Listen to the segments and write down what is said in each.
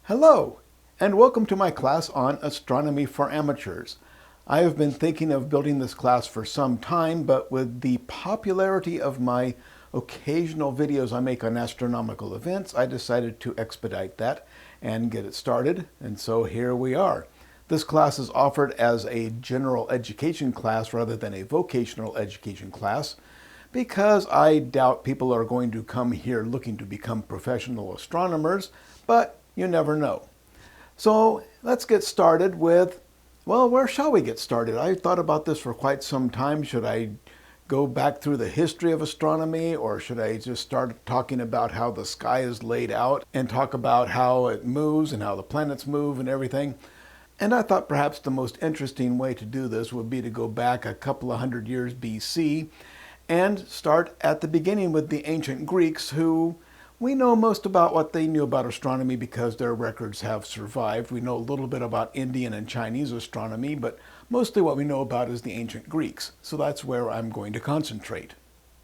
Hello, and welcome to my class on astronomy for amateurs. I have been thinking of building this class for some time, but with the popularity of my occasional videos I make on astronomical events, I decided to expedite that and get it started, and so here we are. This class is offered as a general education class rather than a vocational education class, because I doubt people are going to come here looking to become professional astronomers, but you never know. So let's get started with, well, where shall we get started? I thought about this for quite some time. Should I go back through the history of astronomy, or should I just start talking about how the sky is laid out and talk about how it moves and how the planets move and everything? And I thought perhaps the most interesting way to do this would be to go back a couple of hundred years BC and start at the beginning with the ancient Greeks, who we know most about what they knew about astronomy because their records have survived. We know a little bit about Indian and Chinese astronomy, but mostly what we know about is the ancient Greeks. So that's where I'm going to concentrate.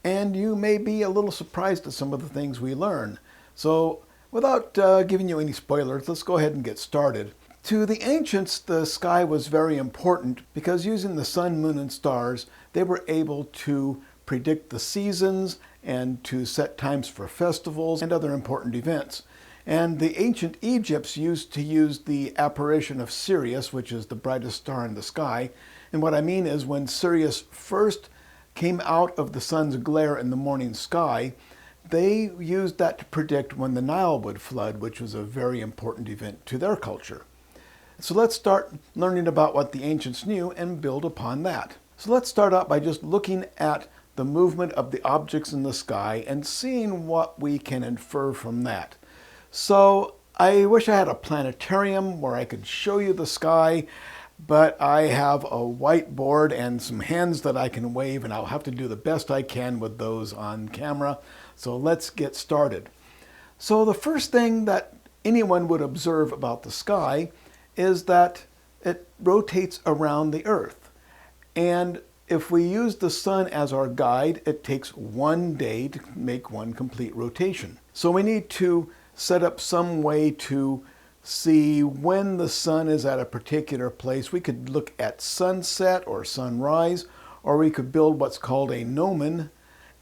And you may be a little surprised at some of the things we learn. So without giving you any spoilers, let's go ahead and get started. To the ancients, the sky was very important because using the sun, moon, and stars, they were able to predict the seasons and to set times for festivals and other important events. And the ancient Egypts used to use the apparition of Sirius, which is the brightest star in the sky. And what I mean is when Sirius first came out of the sun's glare in the morning sky, they used that to predict when the Nile would flood, which was a very important event to their culture. So let's start learning about what the ancients knew and build upon that. So let's start out by just looking at the movement of the objects in the sky and seeing what we can infer from that. So I wish I had a planetarium where I could show you the sky, but I have a whiteboard and some hands that I can wave, and I'll have to do the best I can with those on camera. So let's get started. So the first thing that anyone would observe about the sky is that it rotates around the Earth. And if we use the sun as our guide, it takes one day to make one complete rotation. So we need to set up some way to see when the sun is at a particular place. We could look at sunset or sunrise, or we could build what's called a gnomon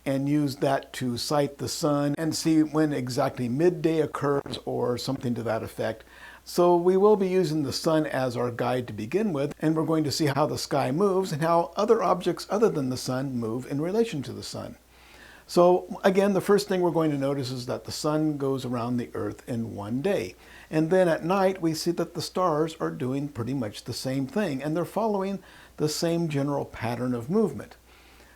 and use that to sight the sun and see when exactly midday occurs or something to that effect. So we will be using the sun as our guide to begin with, and we're going to see how the sky moves and how other objects other than the sun move in relation to the sun. So again, the first thing we're going to notice is that the sun goes around the Earth in one day. And then at night, we see that the stars are doing pretty much the same thing, and they're following the same general pattern of movement.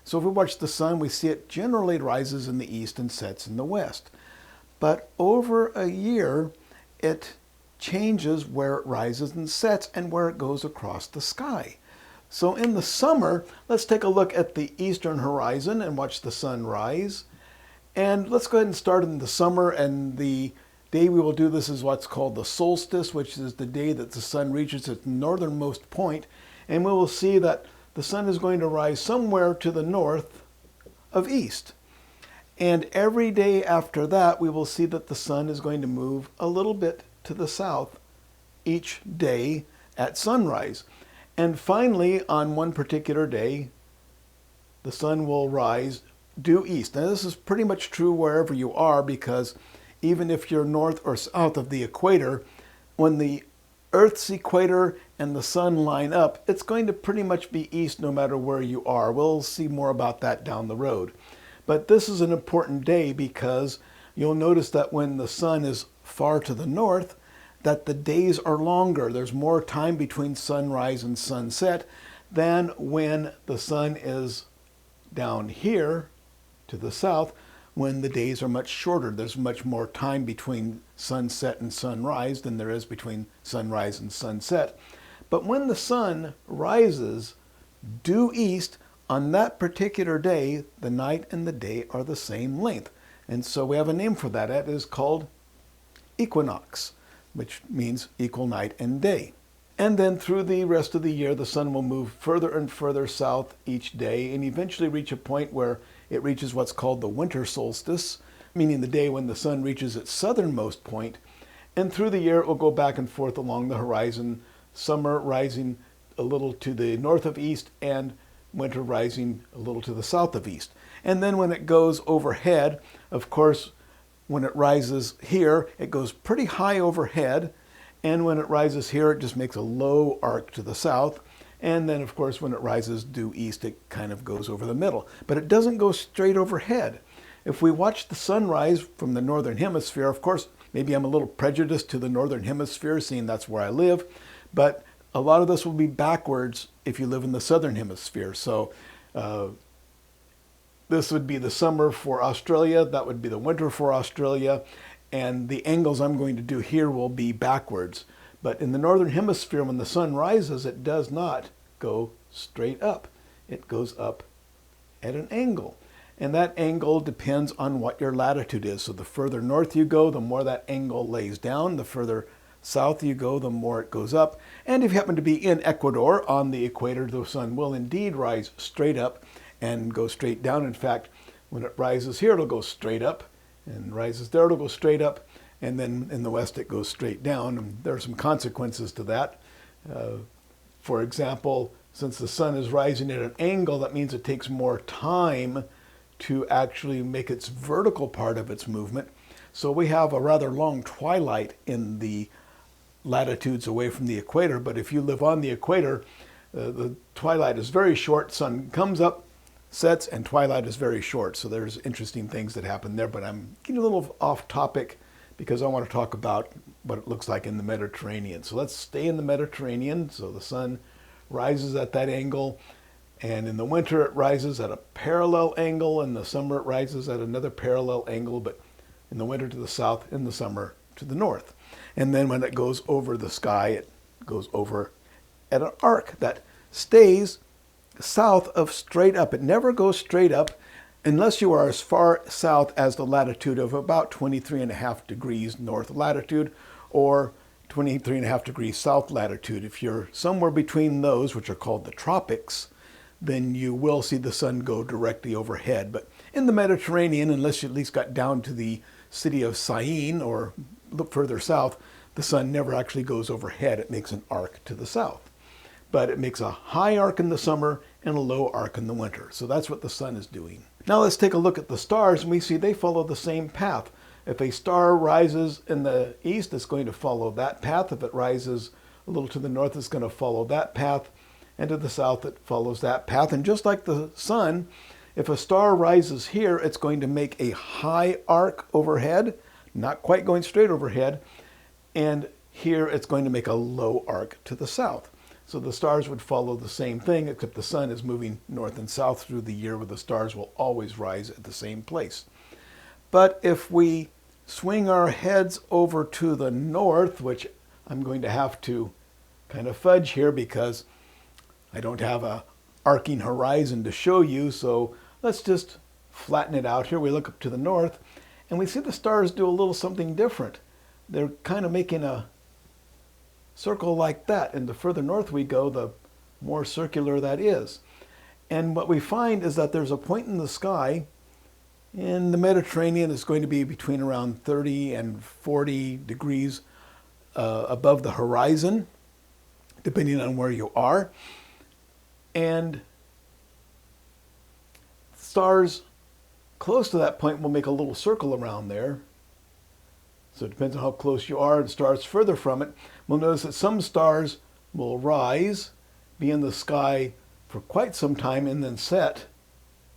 So if we watch the sun, we see it generally rises in the east and sets in the west. But over a year, it changes where it rises and sets and where it goes across the sky. So in the summer, let's take a look at the eastern horizon and watch the sun rise. And let's go ahead and start in the summer, and the day we will do this is what's called the solstice, which is the day that the sun reaches its northernmost point. And we will see that the sun is going to rise somewhere to the north of east. And every day after that, we will see that the sun is going to move a little bit to the south each day at sunrise. And finally, on one particular day, the sun will rise due east. Now, this is pretty much true wherever you are, because even if you're north or south of the equator, when the Earth's equator and the sun line up, it's going to pretty much be east no matter where you are. We'll see more about that down the road. But this is an important day because you'll notice that when the sun is far to the north, that the days are longer. There's more time between sunrise and sunset than when the sun is down here to the south, when the days are much shorter. There's much more time between sunset and sunrise than there is between sunrise and sunset. But when the sun rises due east, on that particular day, the night and the day are the same length. And so we have a name for that. It is called equinox, which means equal night and day. And then through the rest of the year, the sun will move further and further south each day and eventually reach a point where it reaches what's called the winter solstice, meaning the day when the sun reaches its southernmost point. And through the year, it will go back and forth along the horizon, summer rising a little to the north of east and winter rising a little to the south of east. And then when it goes overhead, of course, when it rises here, it goes pretty high overhead. And when it rises here, it just makes a low arc to the south. And then, of course, when it rises due east, it kind of goes over the middle. But it doesn't go straight overhead. If we watch the sunrise from the northern hemisphere, of course, maybe I'm a little prejudiced to the northern hemisphere, seeing that's where I live, but a lot of this will be backwards if you live in the southern hemisphere. So this would be the summer for Australia, that would be the winter for Australia, and the angles I'm going to do here will be backwards. But in the northern hemisphere, when the sun rises, it does not go straight up. It goes up at an angle. And that angle depends on what your latitude is. So the further north you go, the more that angle lays down. The further south you go, the more it goes up. And if you happen to be in Ecuador, on the equator, the sun will indeed rise straight up and go straight down. In fact, when it rises here, it'll go straight up, and rises there, it'll go straight up. And then in the west, it goes straight down. And there are some consequences to that. For example, since the sun is rising at an angle, that means it takes more time to actually make its vertical part of its movement. So we have a rather long twilight in the latitudes away from the equator. But if you live on the equator, the twilight is very short. Sun comes up, sets, and twilight is very short. So there's interesting things that happen there. But I'm getting a little off topic because I want to talk about what it looks like in the Mediterranean. So let's stay in the Mediterranean. So the sun rises at that angle. And in the winter, it rises at a parallel angle. In the summer, it rises at another parallel angle, but in the winter to the south, in the summer to the north. And then when it goes over the sky, it goes over at an arc that stays south of straight up. It never goes straight up unless you are as far south as the latitude of about 23.5 degrees north latitude or 23.5 degrees south latitude. If you're somewhere between those, which are called the tropics, then you will see the sun go directly overhead. But in the Mediterranean, unless you at least got down to the city of Syene or look further south, the sun never actually goes overhead. It makes an arc to the south. But it makes a high arc in the summer and a low arc in the winter. So that's what the sun is doing. Now let's take a look at the stars, and we see they follow the same path. If a star rises in the east, it's going to follow that path. If it rises a little to the north, it's going to follow that path. And to the south, it follows that path. And just like the sun, if a star rises here, it's going to make a high arc overhead, not quite going straight overhead. And here, it's going to make a low arc to the south. So the stars would follow the same thing, except the sun is moving north and south through the year, where the stars will always rise at the same place. But if we swing our heads over to the north, which I'm going to have to kind of fudge here because I don't have a arcing horizon to show you, so let's just flatten it out here. We look up to the north, and we see the stars do a little something different. They're kind of making a circle like that, and the further north we go, the more circular that is. And what we find is that there's a point in the sky in the Mediterranean that's going to be between around 30 and 40 degrees above the horizon, depending on where you are. And stars close to that point will make a little circle around there. So it depends on how close you are. And stars further from it, we'll notice that some stars will rise, be in the sky for quite some time, and then set.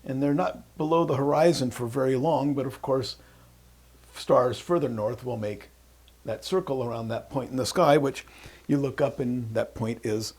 And they're not below the horizon for very long, but of course, stars further north will make that circle around that point in the sky, which you look up and that point is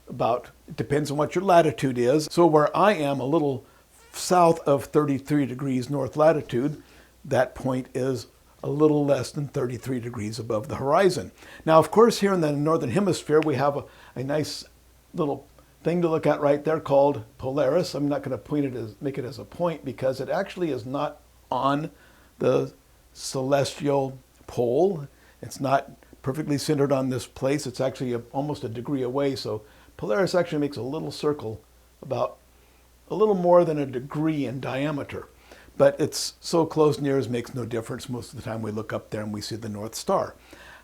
about, it depends on what your latitude is. So where I am, a little south of 33 degrees north latitude, that point is a little less than 33 degrees above the horizon. Now, of course, here in the northern hemisphere, we have a nice little thing to look at right there called Polaris. I'm not going to make it as a point because it actually is not on the celestial pole. It's not perfectly centered on this place. It's actually almost a degree away. So Polaris actually makes a little circle about a little more than a degree in diameter. but it's so close near it makes no difference. Most of the time we look up there and we see the North Star.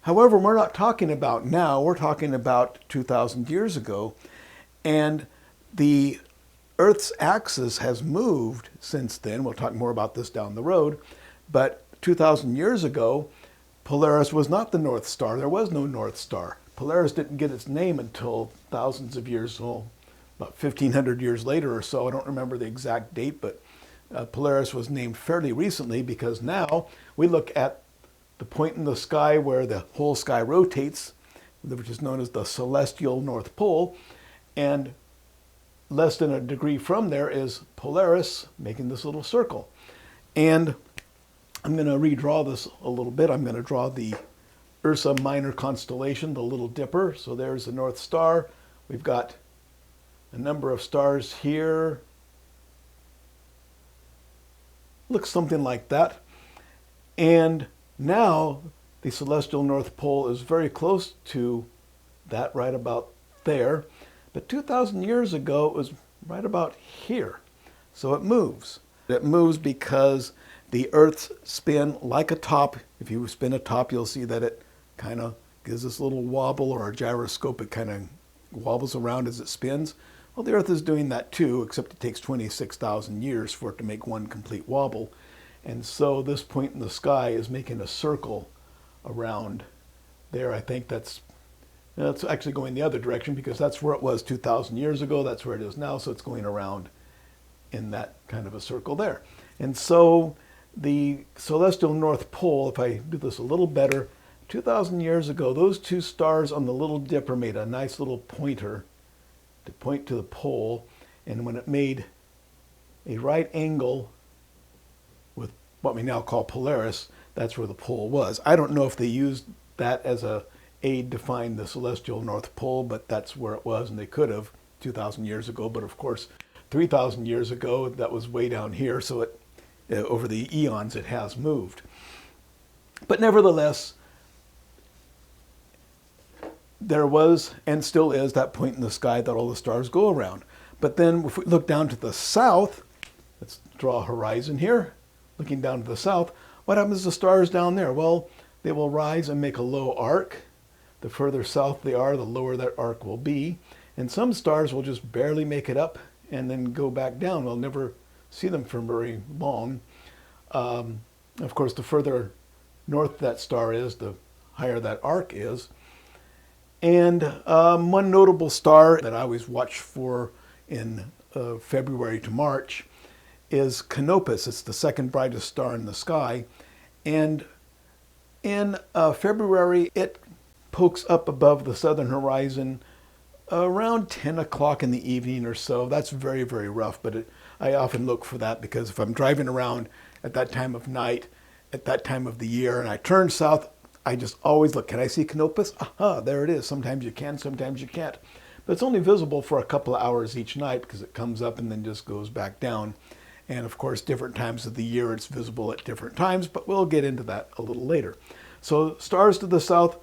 However, we're not talking about now, we're talking about 2,000 years ago, and the Earth's axis has moved since then. We'll talk more about this down the road, but 2,000 years ago, Polaris was not the North Star. There was no North Star. Polaris didn't get its name until thousands of years, about 1,500 years later or so. I don't remember the exact date, but Polaris was named fairly recently because now we look at the point in the sky where the whole sky rotates, which is known as the celestial North Pole, and less than a degree from there is Polaris, making this little circle. And I'm going to redraw this a little bit. I'm going to draw the Ursa Minor constellation, the Little Dipper. So there's the North Star. We've got a number of stars here. Looks something like that. And now the celestial North Pole is very close to that, right about there. But 2,000 years ago, it was right about here. So it moves. It moves because the Earth's spin like a top. If you spin a top, you'll see that it kind of gives this little wobble, or a gyroscope. It kind of wobbles around as it spins. Well, the Earth is doing that too, except it takes 26,000 years for it to make one complete wobble. And so this point in the sky is making a circle around there. I think that's actually going the other direction, because that's where it was 2,000 years ago. That's where it is now. So it's going around in that kind of a circle there. And so the celestial North Pole, if I do this a little better, 2,000 years ago, those two stars on the Little Dipper made a nice little pointer to point to the pole. And when it made a right angle with what we now call Polaris, that's where the pole was. I don't know if they used that as a aid to find the celestial North Pole, but that's where it was, and they could have 2,000 years ago. But of course, 3,000 years ago, that was way down here, so it over the eons it has moved. But nevertheless, there was and still is that point in the sky that all the stars go around. But then if we look down to the south, let's draw a horizon here, looking down to the south, what happens to the stars down there? Well, they will rise and make a low arc. The further south they are, the lower that arc will be. And some stars will just barely make it up and then go back down. We'll never see them for very long. Of course, the further north that star is, the higher that arc is. And one notable star that I always watch for in February to March is Canopus. It's the second brightest star in the sky. And in February, it pokes up above the southern horizon around 10 o'clock in the evening or so. That's very, very rough, but I often look for that, because if I'm driving around at that time of night, at that time of the year, and I turn south, I just always look, can I see Canopus? Aha, there it is. Sometimes you can, sometimes you can't. But it's only visible for a couple of hours each night, because it comes up and then just goes back down. And of course, different times of the year, it's visible at different times, but we'll get into that a little later. So stars to the south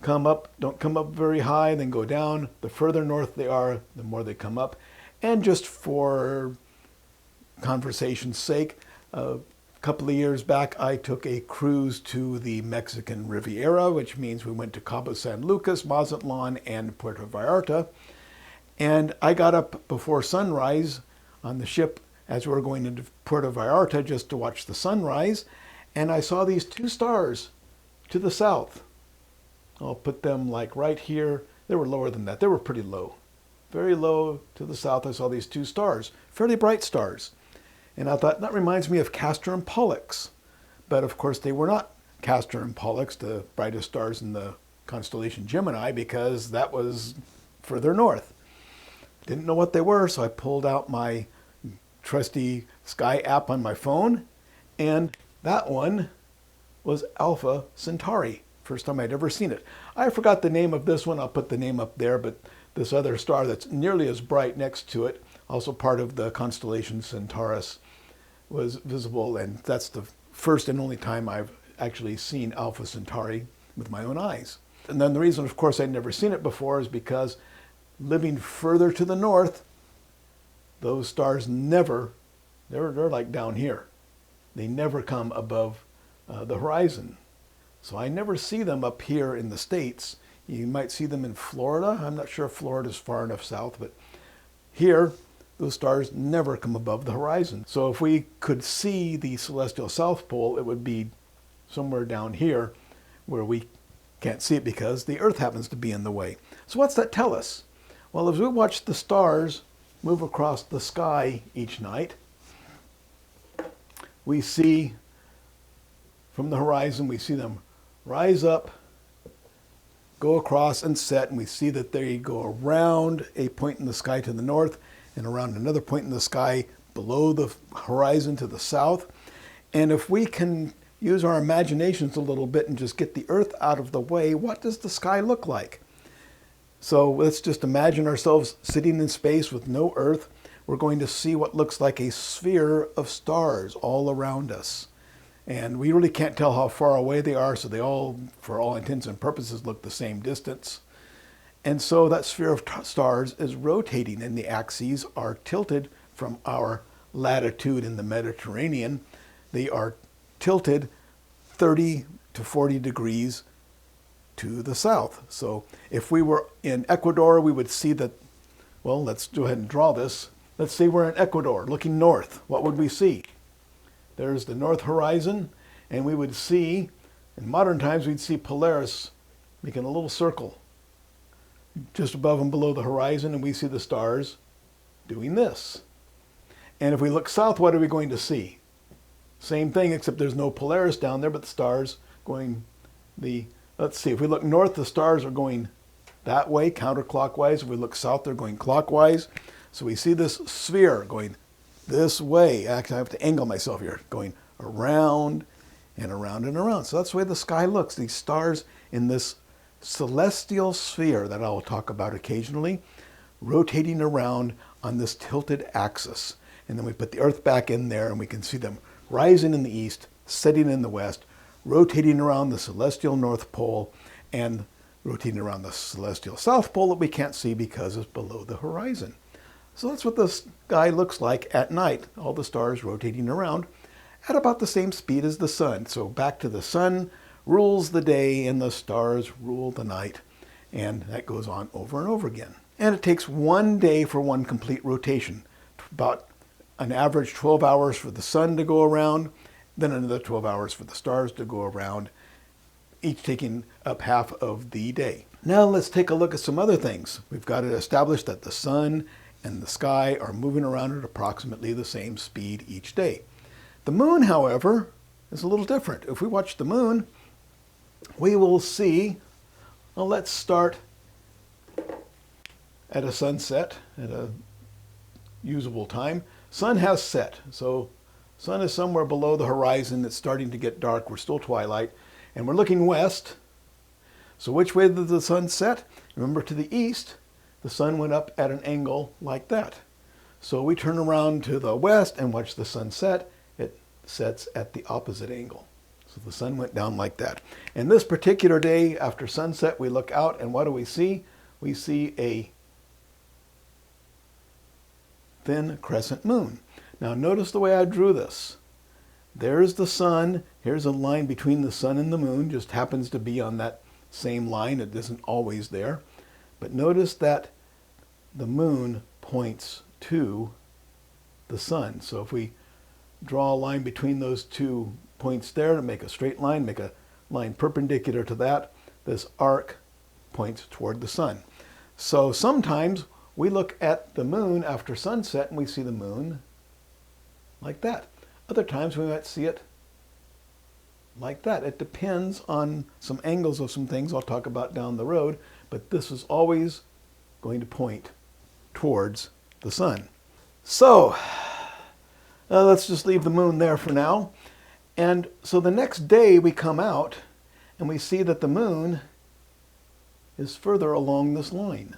don't come up very high, then go down. The further north they are, the more they come up. And just for conversation's sake, a couple of years back, I took a cruise to the Mexican Riviera, which means we went to Cabo San Lucas, Mazatlan, and Puerto Vallarta. And I got up before sunrise on the ship as we were going into Puerto Vallarta just to watch the sunrise. And I saw these two stars to the south. I'll put them like right here. They were lower than that. They were pretty low. Very low to the south, I saw these two stars, fairly bright stars. And I thought, that reminds me of Castor and Pollux. But of course, they were not Castor and Pollux, the brightest stars in the constellation Gemini, because that was further north. Didn't know what they were, so I pulled out my trusty sky app on my phone, and that one was Alpha Centauri. First time I'd ever seen it. I forgot the name of this one. I'll put the name up there, but this other star that's nearly as bright next to it, also part of the constellation Centaurus, was visible, and that's the first and only time I've actually seen Alpha Centauri with my own eyes. And then the reason, of course, I'd never seen it before is because living further to the north, those stars they're like down here. they never come above the horizon. So I never see them up here in the States. You might see them in Florida. I'm not sure if Florida is far enough south, but here, those stars never come above the horizon. So if we could see the celestial South Pole, it would be somewhere down here where we can't see it because the Earth happens to be in the way. So what's that tell us? Well, as we watch the stars move across the sky each night, we see from the horizon, we see them rise up, go across and set, and we see that they go around a point in the sky to the north and around another point in the sky below the horizon to the south. And if we can use our imaginations a little bit and just get the Earth out of the way, what does the sky look like? So let's just imagine ourselves sitting in space with no Earth. We're going to see what looks like a sphere of stars all around us. And we really can't tell how far away they are, so they all, for all intents and purposes, look the same distance. And so that sphere of stars is rotating, and the axes are tilted from our latitude in the Mediterranean. They are tilted 30 to 40 degrees to the south. So if we were in Ecuador, we would see that, well, let's go ahead and draw this. Let's say we're in Ecuador, looking north. What would we see? There's the north horizon, and we would see, in modern times, we'd see Polaris making a little circle just above and below the horizon, and we see the stars doing this. And if we look south, what are we going to see? Same thing, except there's no Polaris down there, but the stars going let's see, if we look north, the stars are going that way, counterclockwise. If we look south, they're going clockwise. So we see this sphere going this way. Actually, I have to angle myself here, going around and around and around. So that's the way the sky looks. These stars in this celestial sphere that I'll talk about occasionally, rotating around on this tilted axis. And then we put the Earth back in there, and we can see them rising in the east, setting in the west, rotating around the celestial North Pole, and rotating around the celestial South Pole that we can't see because it's below the horizon. So that's what the sky looks like at night, all the stars rotating around at about the same speed as the sun. So back to the sun rules the day and the stars rule the night. And that goes on over and over again. And it takes one day for one complete rotation, about an average 12 hours for the sun to go around, then another 12 hours for the stars to go around, each taking up half of the day. Now let's take a look at some other things. We've got it established that the sun and the sky are moving around at approximately the same speed each day. The moon, however, is a little different. If we watch the moon, we will see, well, let's start at a sunset, at a usable time. Sun has set, so sun is somewhere below the horizon. It's starting to get dark. We're still twilight, and we're looking west. So which way did the sun set? Remember, to the east, the sun went up at an angle like that. So we turn around to the west and watch the sun set. It sets at the opposite angle. So the sun went down like that. And this particular day after sunset, we look out, and what do we see? We see a thin crescent moon. Now notice the way I drew this. There's the sun. Here's a line between the sun and the moon. Just happens to be on that same line. It isn't always there. But notice that the moon points to the sun. So if we draw a line between those 2 points there to make a straight line, make a line perpendicular to that, this arc points toward the sun. So sometimes we look at the moon after sunset and we see the moon like that. Other times we might see it like that. It depends on some angles of some things I'll talk about down the road, but this is always going to point towards the sun. So let's just leave the moon there for now. And so the next day we come out and we see that the moon is further along this line.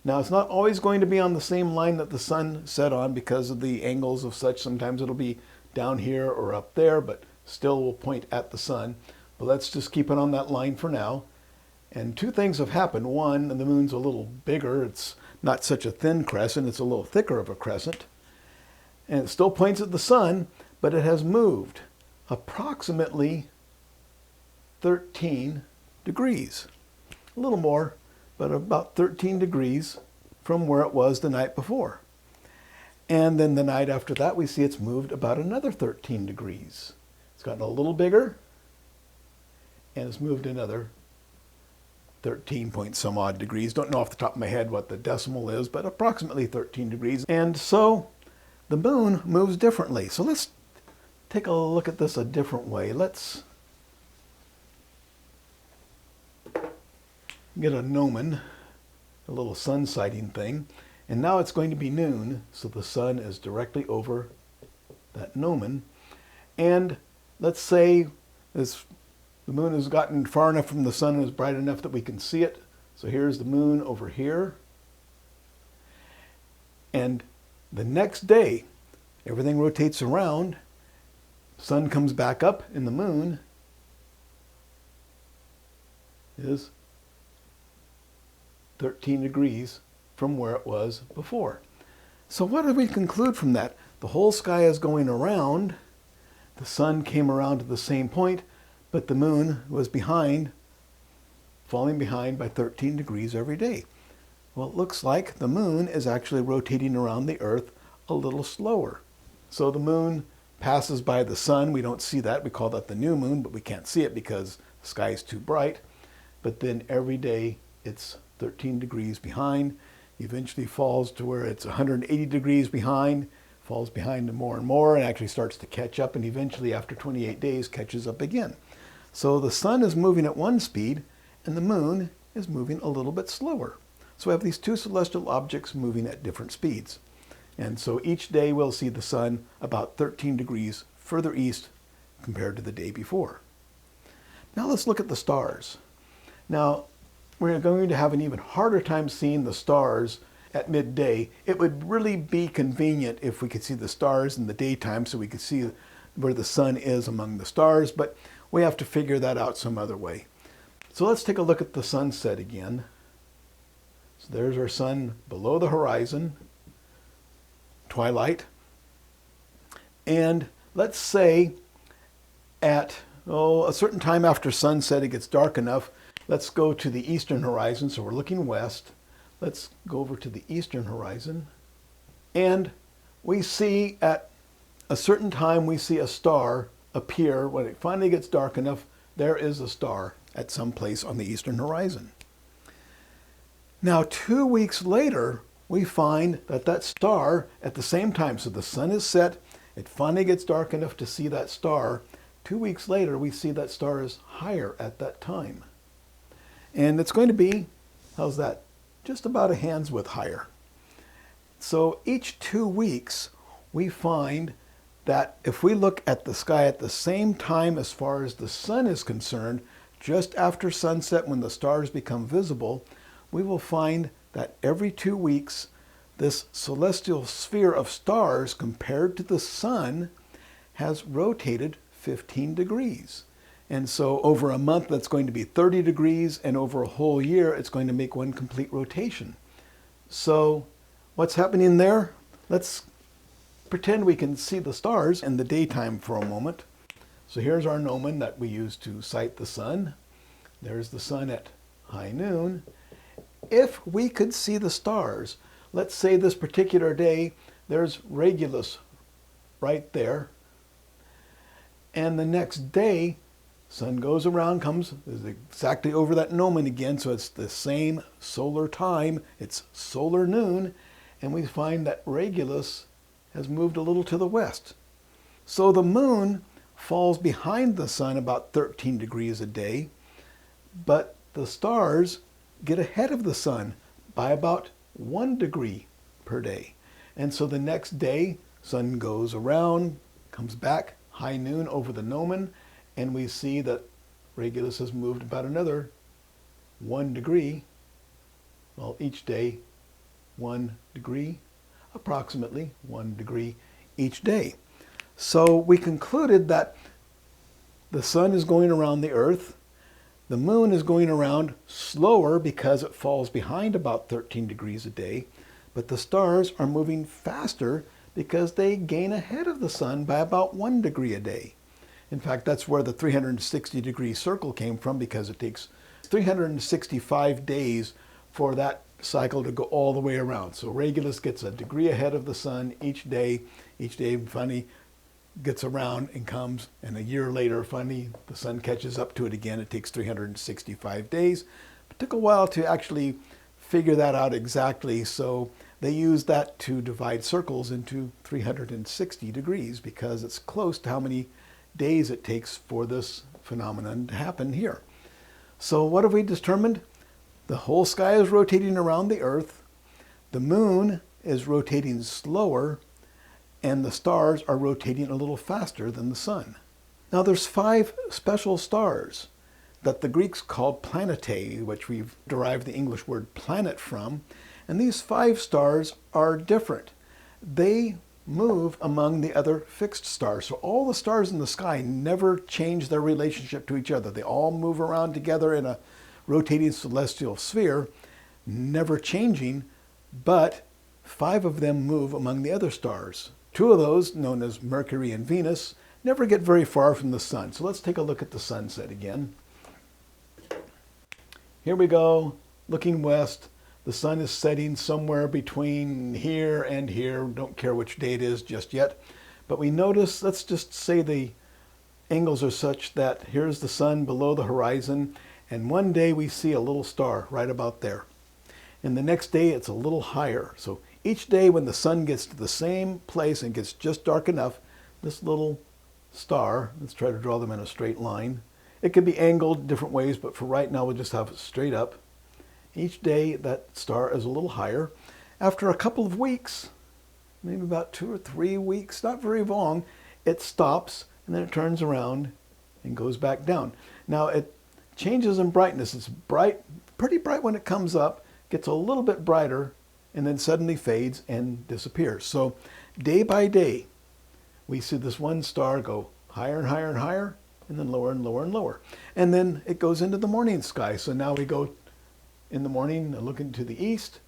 Now, it's not always going to be on the same line that the sun set on because of the angles of such. Sometimes it'll be down here or up there, but still will point at the sun. But let's just keep it on that line for now. And 2 things have happened. One, the moon's a little bigger. It's not such a thin crescent. It's a little thicker of a crescent. And it still points at the sun, but it has moved. approximately 13 degrees. A little more, but about 13 degrees from where it was the night before. And then the night after that, we see it's moved about another 13 degrees. It's gotten a little bigger, and it's moved another 13 point some odd degrees. Don't know off the top of my head what the decimal is, but approximately 13 degrees. And so the moon moves differently. So let's take a look at this a different way. Let's get a gnomon, a little sun sighting thing. And now it's going to be noon, so the sun is directly over that gnomon. And let's say the moon has gotten far enough from the sun and is bright enough that we can see it. So here's the moon over here. And the next day, everything rotates around. Sun comes back up and the moon is 13 degrees from where it was before. So what do we conclude from that? The whole sky is going around. The sun came around to the same point, but the moon was behind, falling behind by 13 degrees every day. Well, it looks like the moon is actually rotating around the Earth a little slower. So the moon passes by the sun. We don't see that. We call that the new moon, but we can't see it because the sky is too bright. But then every day it's 13 degrees behind. Eventually falls to where it's 180 degrees behind, falls behind more and more, and actually starts to catch up, and eventually after 28 days catches up again. So the sun is moving at one speed, and the moon is moving a little bit slower. So we have these two celestial objects moving at different speeds. And so each day we'll see the sun about 13 degrees further east compared to the day before. Now let's look at the stars. Now, we're going to have an even harder time seeing the stars at midday. It would really be convenient if we could see the stars in the daytime so we could see where the sun is among the stars, but we have to figure that out some other way. So let's take a look at the sunset again. So there's our sun below the horizon, twilight. And let's say at a certain time after sunset it gets dark enough. Let's go to the eastern horizon, so we're looking west. Let's go over to the eastern horizon. And we see at a certain time, we see a star appear. When it finally gets dark enough, there is a star at some place on the eastern horizon. Now, 2 weeks later, we find that that star at the same time, so the sun is set, it finally gets dark enough to see that star. 2 weeks later, we see that star is higher at that time. And it's going to be, how's that? Just about a hand's width higher. So each 2 weeks, we find that if we look at the sky at the same time as far as the sun is concerned, just after sunset when the stars become visible, we will find that every 2 weeks, this celestial sphere of stars compared to the sun has rotated 15 degrees. And so over a month, that's going to be 30 degrees, and over a whole year, it's going to make one complete rotation. So what's happening there? Let's pretend we can see the stars in the daytime for a moment. So here's our gnomon that we use to sight the sun. There's the sun at high noon. If we could see the stars, let's say this particular day, there's Regulus right there. And the next day, sun goes around, is exactly over that gnomon again, so it's the same solar time. It's solar noon, and we find that Regulus has moved a little to the west. So the moon falls behind the sun about 13 degrees a day, but the stars get ahead of the sun by about 1 degree per day. And so the next day, sun goes around, comes back, high noon over the gnomon, and we see that Regulus has moved about another 1 degree. Well, each day, 1 degree, approximately 1 degree each day. So we concluded that the sun is going around the earth. The moon is going around slower because it falls behind about 13 degrees a day, but the stars are moving faster because they gain ahead of the sun by about 1 degree a day. In fact, that's where the 360-degree circle came from, because it takes 365 days for that cycle to go all the way around. So Regulus gets a degree ahead of the sun each day. Each day, funny, gets around and comes, and a year later, funny, the sun catches up to it again. It takes 365 days. It took a while to actually figure that out exactly, so they use that to divide circles into 360 degrees, because it's close to how many days it takes for this phenomenon to happen here. So what have we determined? The whole sky is rotating around the Earth, the moon is rotating slower, and the stars are rotating a little faster than the sun. Now there's 5 special stars that the Greeks called planetae, which we've derived the English word planet from, and these 5 stars are different. They move among the other fixed stars. So all the stars in the sky never change their relationship to each other. They all move around together in a rotating celestial sphere, never changing, but 5 of them move among the other stars. 2 of those, known as Mercury and Venus, never get very far from the sun. So let's take a look at the sunset again. Here we go, looking west. The sun is setting somewhere between here and here. Don't care which day it is just yet. But we notice, let's just say the angles are such that here's the sun below the horizon, and one day we see a little star right about there. And the next day it's a little higher. So each day when the sun gets to the same place and gets just dark enough, this little star, let's try to draw them in a straight line. It could be angled different ways, but for right now we'll just have it straight up. Each day that star is a little higher. After a couple of weeks, maybe about 2 or 3 weeks, not very long, it stops and then it turns around and goes back down. Now it changes in brightness. It's bright, pretty bright when it comes up, gets a little bit brighter, and then suddenly fades and disappears. So day by day, we see this one star go higher and higher and higher, and then lower and lower and lower. And then it goes into the morning sky. So now we go in the morning and look into the east,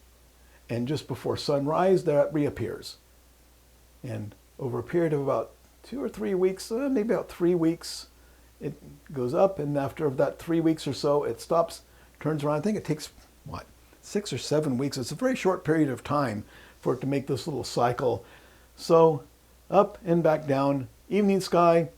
and just before sunrise, there it reappears. And over a period of about 2 or 3 weeks, maybe about 3 weeks, it goes up, and after that 3 weeks or so, it stops, turns around. I think it takes, 6 or 7 weeks. It's a very short period of time for it to make this little cycle. So up and back down, evening sky,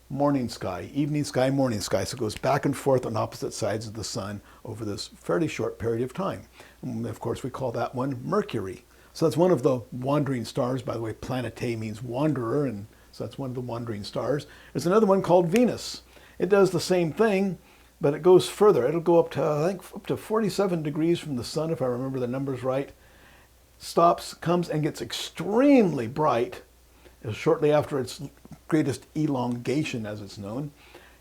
morning sky, evening sky, morning sky. So it goes back and forth on opposite sides of the sun over this fairly short period of time. And of course, we call that one Mercury. So that's one of the wandering stars. By the way, planetae means wanderer, and so that's one of the wandering stars. There's another one called Venus. It does the same thing, but it goes further. It'll go up to, I think, up to 47 degrees from the sun, if I remember the numbers right. Stops, comes, and gets extremely bright shortly after its greatest elongation, as it's known.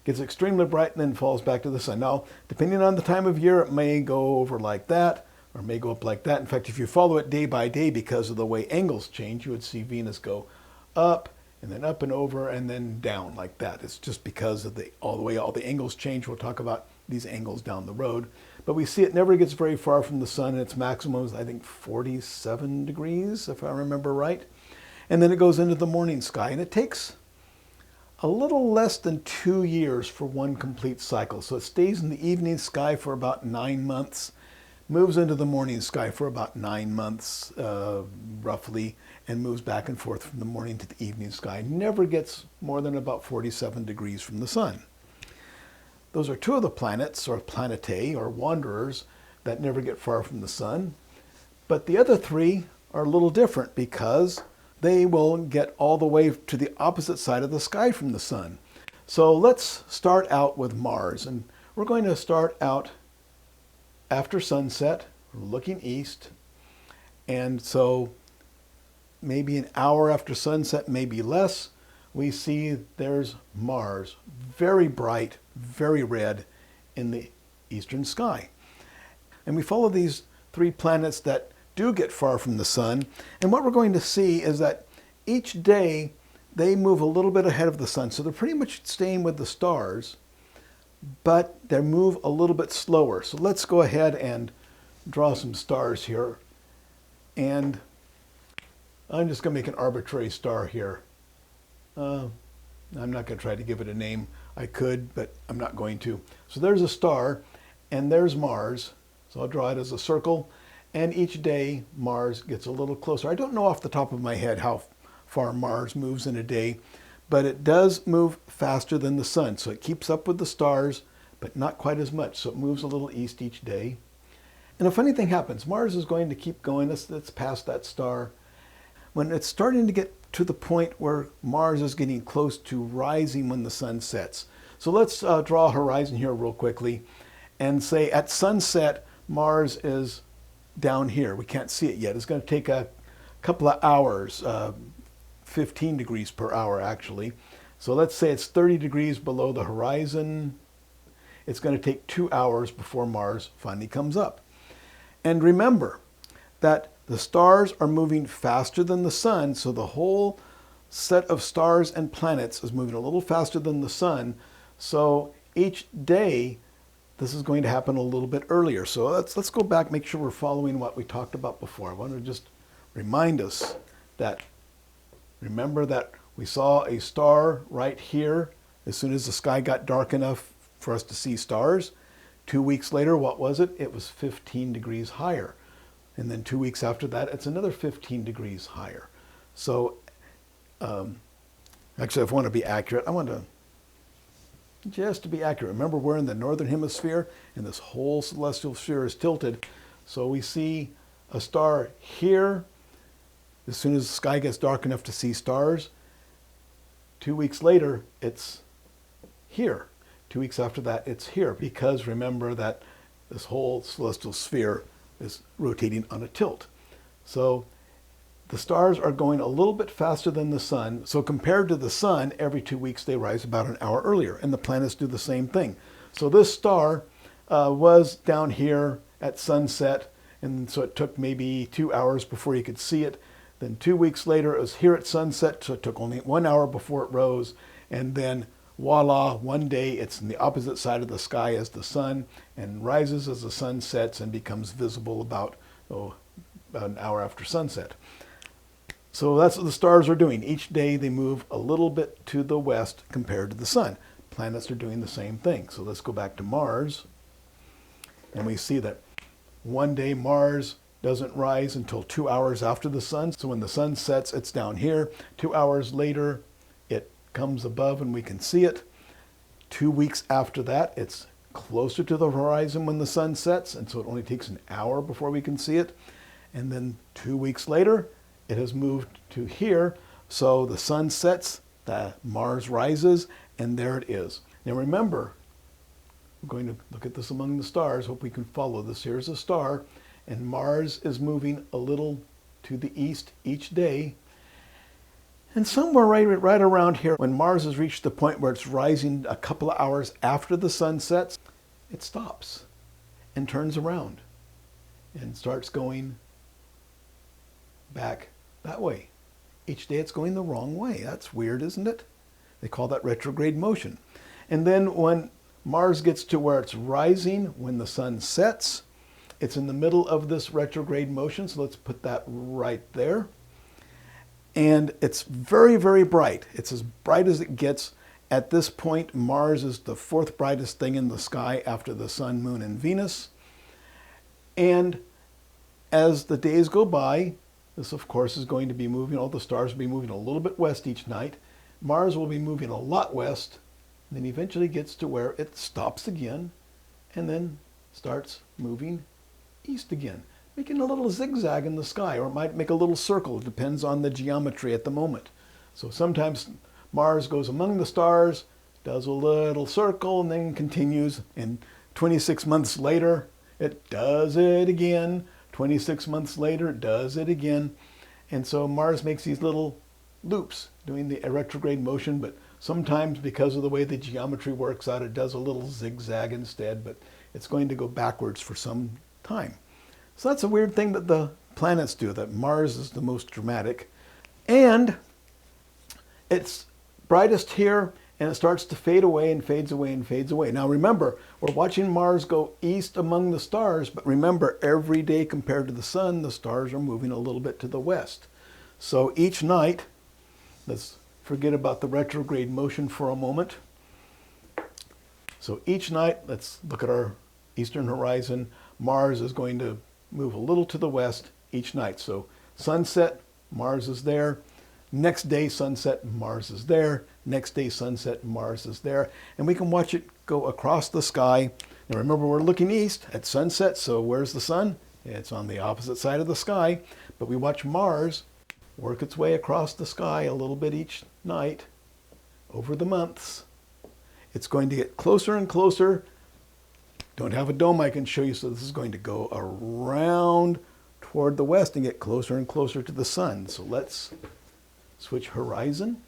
Gets extremely bright and then falls back to the sun. Now, depending on the time of year, it may go over like that, or may go up like that. In fact, if you follow it day by day, because of the way angles change, you would see Venus go up, and then up and over, and then down like that. It's just because of all the angles change. We'll talk about these angles down the road. But we see it never gets very far from the sun, and its maximum is, I think, 47 degrees, if I remember right. And then it goes into the morning sky, and it takes a little less than 2 years for one complete cycle. So it stays in the evening sky for about 9 months, moves into the morning sky for about 9 months, roughly, and moves back and forth from the morning to the evening sky. Never gets more than about 47 degrees from the sun. Those are 2 of the planets, or planetae, or wanderers, that never get far from the sun. But the other 3 are a little different, because they will get all the way to the opposite side of the sky from the sun. So let's start out with Mars, and we're going to start out after sunset, looking east, and so maybe an hour after sunset, maybe less, we see there's Mars, very bright, very red in the eastern sky. And we follow these 3 planets that do get far from the sun, and what we're going to see is that each day they move a little bit ahead of the sun. So they're pretty much staying with the stars, but they move a little bit slower. So let's go ahead and draw some stars here. And I'm just going to make an arbitrary star here. I'm not going to try to give it a name. I could, but I'm not going to. So there's a star, and there's Mars. So I'll draw it as a circle, and each day Mars gets a little closer. I don't know off the top of my head how far Mars moves in a day, but it does move faster than the sun. So it keeps up with the stars, but not quite as much. So it moves a little east each day. And a funny thing happens. Mars is going to keep going. It's past that star. When it's starting to get to the point where Mars is getting close to rising when the sun sets. So let's draw a horizon here real quickly and say at sunset, Mars is down here. We can't see it yet. It's going to take a couple of hours, 15 degrees per hour actually. So let's say it's 30 degrees below the horizon. It's going to take 2 hours before Mars finally comes up. And remember that the stars are moving faster than the sun, so the whole set of stars and planets is moving a little faster than the sun. So each day, this is going to happen a little bit earlier. So let's go back, make sure we're following what we talked about before. I want to just remind us that, remember that we saw a star right here as soon as the sky got dark enough for us to see stars. 2 weeks later, what was it? It was 15 degrees higher. And then 2 weeks after that, it's another 15 degrees higher. So actually, if I want to be accurate, I want to, just to be accurate, remember we're in the northern hemisphere and this whole celestial sphere is tilted. So we see a star here as soon as the sky gets dark enough to see stars. 2 weeks later, it's here. 2 weeks after that, it's here, because remember that this whole celestial sphere is rotating on a tilt. So the stars are going a little bit faster than the sun. So compared to the sun, every 2 weeks they rise about an hour earlier, and the planets do the same thing. So this star was down here at sunset, and so it took maybe 2 hours before you could see it. Then 2 weeks later, it was here at sunset, so it took only 1 hour before it rose, and then voila, one day it's on the opposite side of the sky as the sun and rises as the sun sets and becomes visible about an hour after sunset. So that's what the stars are doing. Each day they move a little bit to the west compared to the sun. Planets are doing the same thing. So let's go back to Mars. And we see that one day Mars doesn't rise until 2 hours after the sun. So when the sun sets, it's down here. 2 hours later, it comes above and we can see it. 2 weeks after that, it's closer to the horizon when the sun sets, and so it only takes an hour before we can see it. And then 2 weeks later, it has moved to here. So the sun sets, the Mars rises, and there it is. Now remember, we're going to look at this among the stars. Hope we can follow this. Here's a star, and Mars is moving a little to the east each day. And somewhere right around here, when Mars has reached the point where it's rising a couple of hours after the sun sets, it stops and turns around and starts going back that way. Each day it's going the wrong way. That's weird, isn't it? They call that retrograde motion. And then when Mars gets to where it's rising, when the sun sets, it's in the middle of this retrograde motion. So let's put that right there. And it's very, very bright. It's as bright as it gets. At this point, Mars is the fourth brightest thing in the sky after the sun, moon, and Venus. And as the days go by, this of course is going to be moving, all the stars will be moving a little bit west each night. Mars will be moving a lot west, and then eventually gets to where it stops again, and then starts moving east again, making a little zigzag in the sky, or it might make a little circle. It depends on the geometry at the moment. So sometimes Mars goes among the stars, does a little circle, and then continues. And 26 months later, it does it again. 26 months later, it does it again. And so Mars makes these little loops doing the retrograde motion, but sometimes because of the way the geometry works out, it does a little zigzag instead, but it's going to go backwards for some time. So that's a weird thing that the planets do, that Mars is the most dramatic. And it's brightest here, and it starts to fade away and fades away and fades away. Now remember, we're watching Mars go east among the stars, but remember, every day compared to the sun, the stars are moving a little bit to the west. So each night, let's forget about the retrograde motion for a moment. So each night, let's look at our eastern horizon. Mars is going to move a little to the west each night. So sunset, Mars is there. Next day, sunset, Mars is there. Next day, sunset, Mars is there. And we can watch it go across the sky. Now remember, we're looking east at sunset, so where's the sun? It's on the opposite side of the sky. But we watch Mars work its way across the sky a little bit each night over the months. It's going to get closer and closer. Don't have a dome I can show you, so this is going to go around toward the west and get closer and closer to the sun. So let's switch horizon.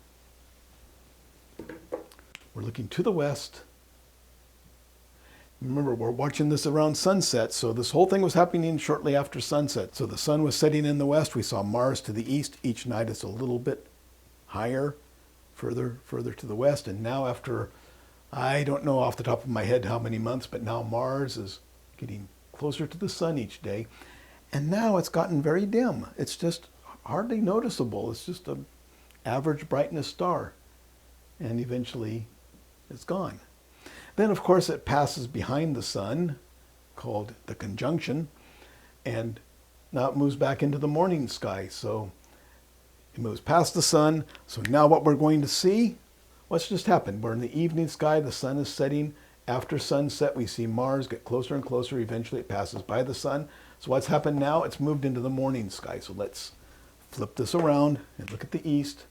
We're looking to the west. Remember, we're watching this around sunset, so this whole thing was happening shortly after sunset. So the sun was setting in the west. We saw Mars to the east. Each night it's a little bit higher, further to the west. And now after, I don't know off the top of my head how many months, but now Mars is getting closer to the sun each day. And now it's gotten very dim. It's just hardly noticeable. It's just an average brightness star. And eventually it's gone. Then, of course, it passes behind the sun, called the conjunction, and now it moves back into the morning sky. So it moves past the sun. So now what we're going to see, what's just happened? We're in the evening sky. The sun is setting. After sunset, we see Mars get closer and closer. Eventually, it passes by the sun. So what's happened now? It's moved into the morning sky. So let's flip this around and look at the east.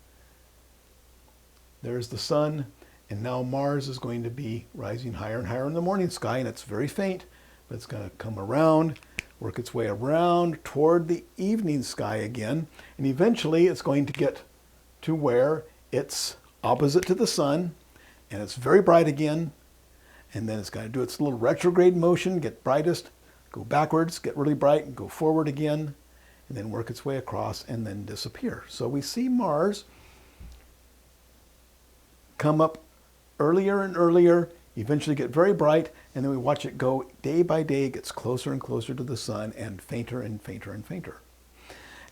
There's the sun. And now Mars is going to be rising higher and higher in the morning sky, and it's very faint, but it's going to come around, work its way around toward the evening sky again, and eventually it's going to get to where it's opposite to the sun, and it's very bright again, and then it's going to do its little retrograde motion, get brightest, go backwards, get really bright, and go forward again, and then work its way across and then disappear. So we see Mars come up earlier and earlier, eventually get very bright, and then we watch it go day by day. It gets closer and closer to the sun and fainter and fainter and fainter.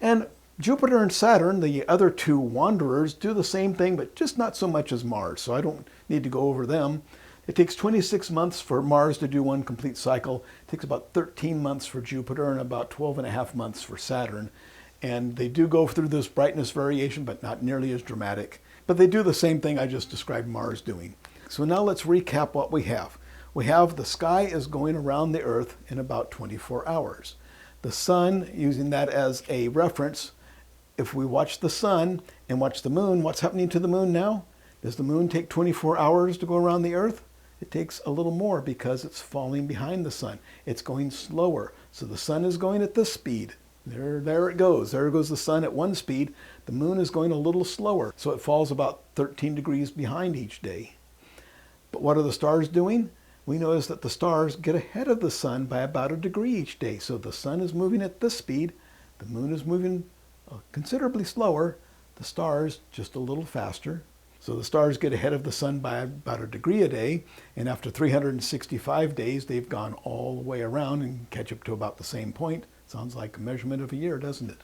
And Jupiter and Saturn, the other two wanderers, do the same thing, but just not so much as Mars, so I don't need to go over them. It takes 26 months for Mars to do one complete cycle. It takes about 13 months for Jupiter and about 12 and a half months for Saturn. And they do go through this brightness variation, but not nearly as dramatic. But they do the same thing I just described Mars doing. So now let's recap what we have. We have the sky is going around the Earth in about 24 hours. The sun, using that as a reference, if we watch the sun and watch the moon, what's happening to the moon now? Does the moon take 24 hours to go around the Earth? It takes a little more because it's falling behind the sun. It's going slower. So the sun is going at this speed. There it goes. There goes the sun at one speed. The moon is going a little slower, so it falls about 13 degrees behind each day. But what are the stars doing? We notice that the stars get ahead of the sun by about a degree each day. So the sun is moving at this speed. The moon is moving considerably slower. The stars just a little faster. So the stars get ahead of the sun by about a degree a day. And after 365 days, they've gone all the way around and catch up to about the same point. Sounds like a measurement of a year, doesn't it?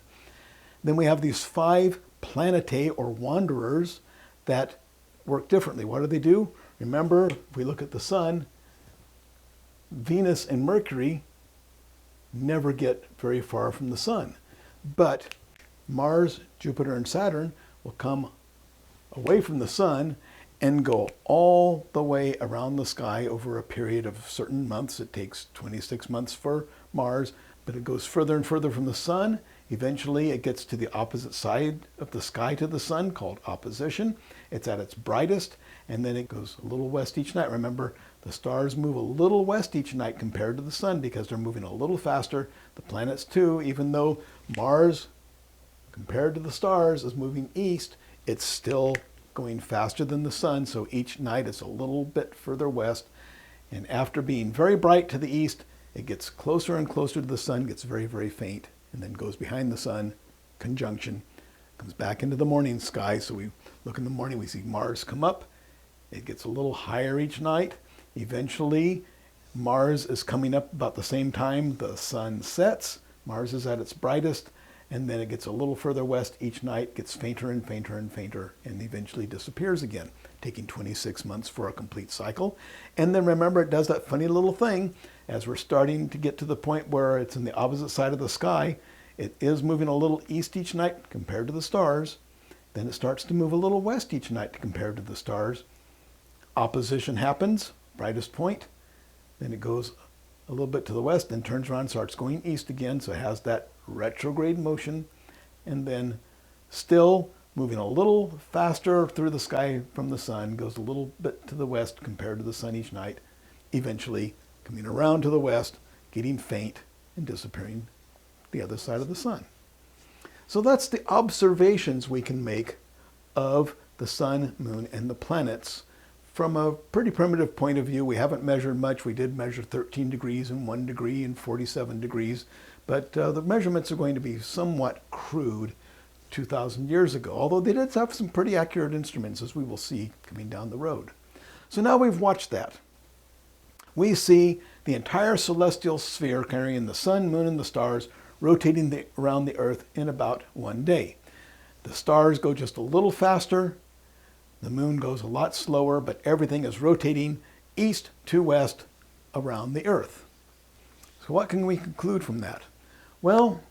Then we have these 5 planetae or wanderers that work differently. What do? Remember, if we look at the sun, Venus and Mercury never get very far from the sun. But Mars, Jupiter, and Saturn will come away from the sun and go all the way around the sky over a period of certain months. It takes 26 months for Mars, but it goes further and further from the sun. Eventually, it gets to the opposite side of the sky to the sun, called opposition. It's at its brightest, and then it goes a little west each night. Remember, the stars move a little west each night compared to the sun because they're moving a little faster. The planets too, even though Mars, compared to the stars, is moving east, it's still going faster than the sun, so each night it's a little bit further west. And after being very bright to the east, it gets closer and closer to the sun, gets very, very faint, and then goes behind the sun, conjunction, comes back into the morning sky. So we look in the morning, we see Mars come up. It gets a little higher each night. Eventually, Mars is coming up about the same time the sun sets. Mars is at its brightest, and then it gets a little further west each night, gets fainter and fainter and fainter, and eventually disappears again, taking 26 months for a complete cycle. And then remember, it does that funny little thing as we're starting to get to the point where it's in the opposite side of the sky. It is moving a little east each night compared to the stars. Then it starts to move a little west each night compared to the stars. Opposition happens, brightest point. Then it goes a little bit to the west, then turns around and starts going east again. So it has that retrograde motion. And then still moving a little faster through the sky from the sun, goes a little bit to the west compared to the sun each night, eventually coming around to the west, getting faint, and disappearing the other side of the sun. So that's the observations we can make of the sun, moon, and the planets from a pretty primitive point of view. We haven't measured much. We did measure 13 degrees and 1 degree and 47 degrees, but the measurements are going to be somewhat crude 2,000 years ago, although they did have some pretty accurate instruments, as we will see coming down the road. So now we've watched that. We see the entire celestial sphere carrying the sun, moon, and the stars rotating around the Earth in about 1 day. The stars go just a little faster, the moon goes a lot slower, but everything is rotating east to west around the Earth. So what can we conclude from that? Well,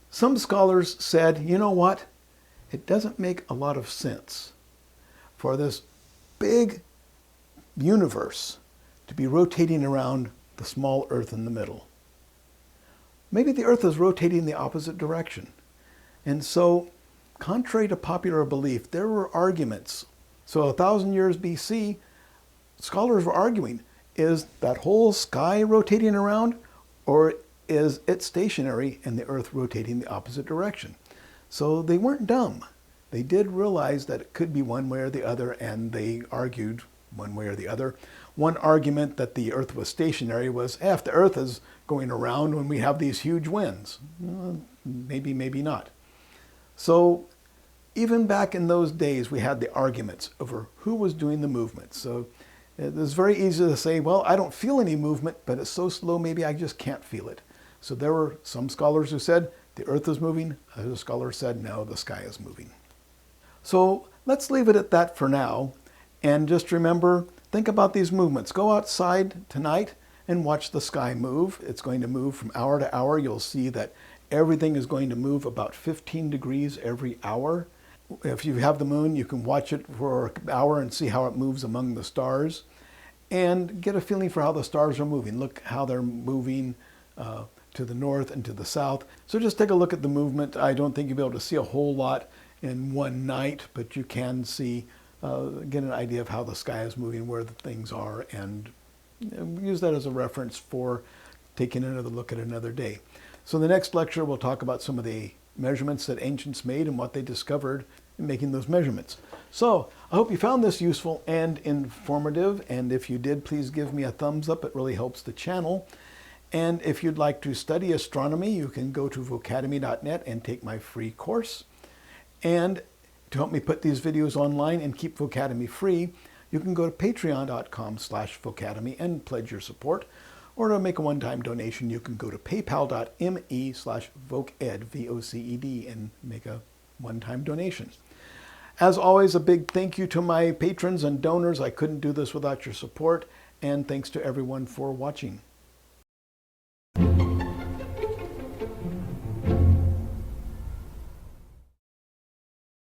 some scholars said, you know what? It doesn't make a lot of sense for this big universe to be rotating around the small Earth in the middle. Maybe the Earth is rotating the opposite direction. And so, contrary to popular belief, there were arguments. So 1,000 years BC, scholars were arguing, is that whole sky rotating around, or is it stationary and the Earth rotating the opposite direction? So they weren't dumb. They did realize that it could be one way or the other, and they argued one way or the other. One argument that the Earth was stationary was, if the Earth is going around when we have these huge winds. Maybe, maybe not. So even back in those days, we had the arguments over who was doing the movement. So it was very easy to say, well, I don't feel any movement, but it's so slow, maybe I just can't feel it. So there were some scholars who said the Earth is moving. Other scholars said, no, the sky is moving. So let's leave it at that for now. And just remember, think about these movements. Go outside tonight and watch the sky move. It's going to move from hour to hour. You'll see that everything is going to move about 15 degrees every hour. If you have the moon, you can watch it for an hour and see how it moves among the stars and get a feeling for how the stars are moving. Look how they're moving to the north and to the south. So just take a look at the movement. I don't think you'll be able to see a whole lot in one night, but you can see, get an idea of how the sky is moving, where the things are, and use that as a reference for taking another look at another day. So the next lecture, we'll talk about some of the measurements that ancients made and what they discovered in making those measurements. So I hope you found this useful and informative, and if you did, please give me a thumbs up. It really helps the channel. And if you'd like to study astronomy, you can go to vocademy.net and take my free course. And to help me put these videos online and keep Vocademy free, you can go to patreon.com/vocademy and pledge your support. Or to make a one-time donation, you can go to paypal.me/voced, V-O-C-E-D, and make a one-time donation. As always, a big thank you to my patrons and donors. I couldn't do this without your support. And thanks to everyone for watching.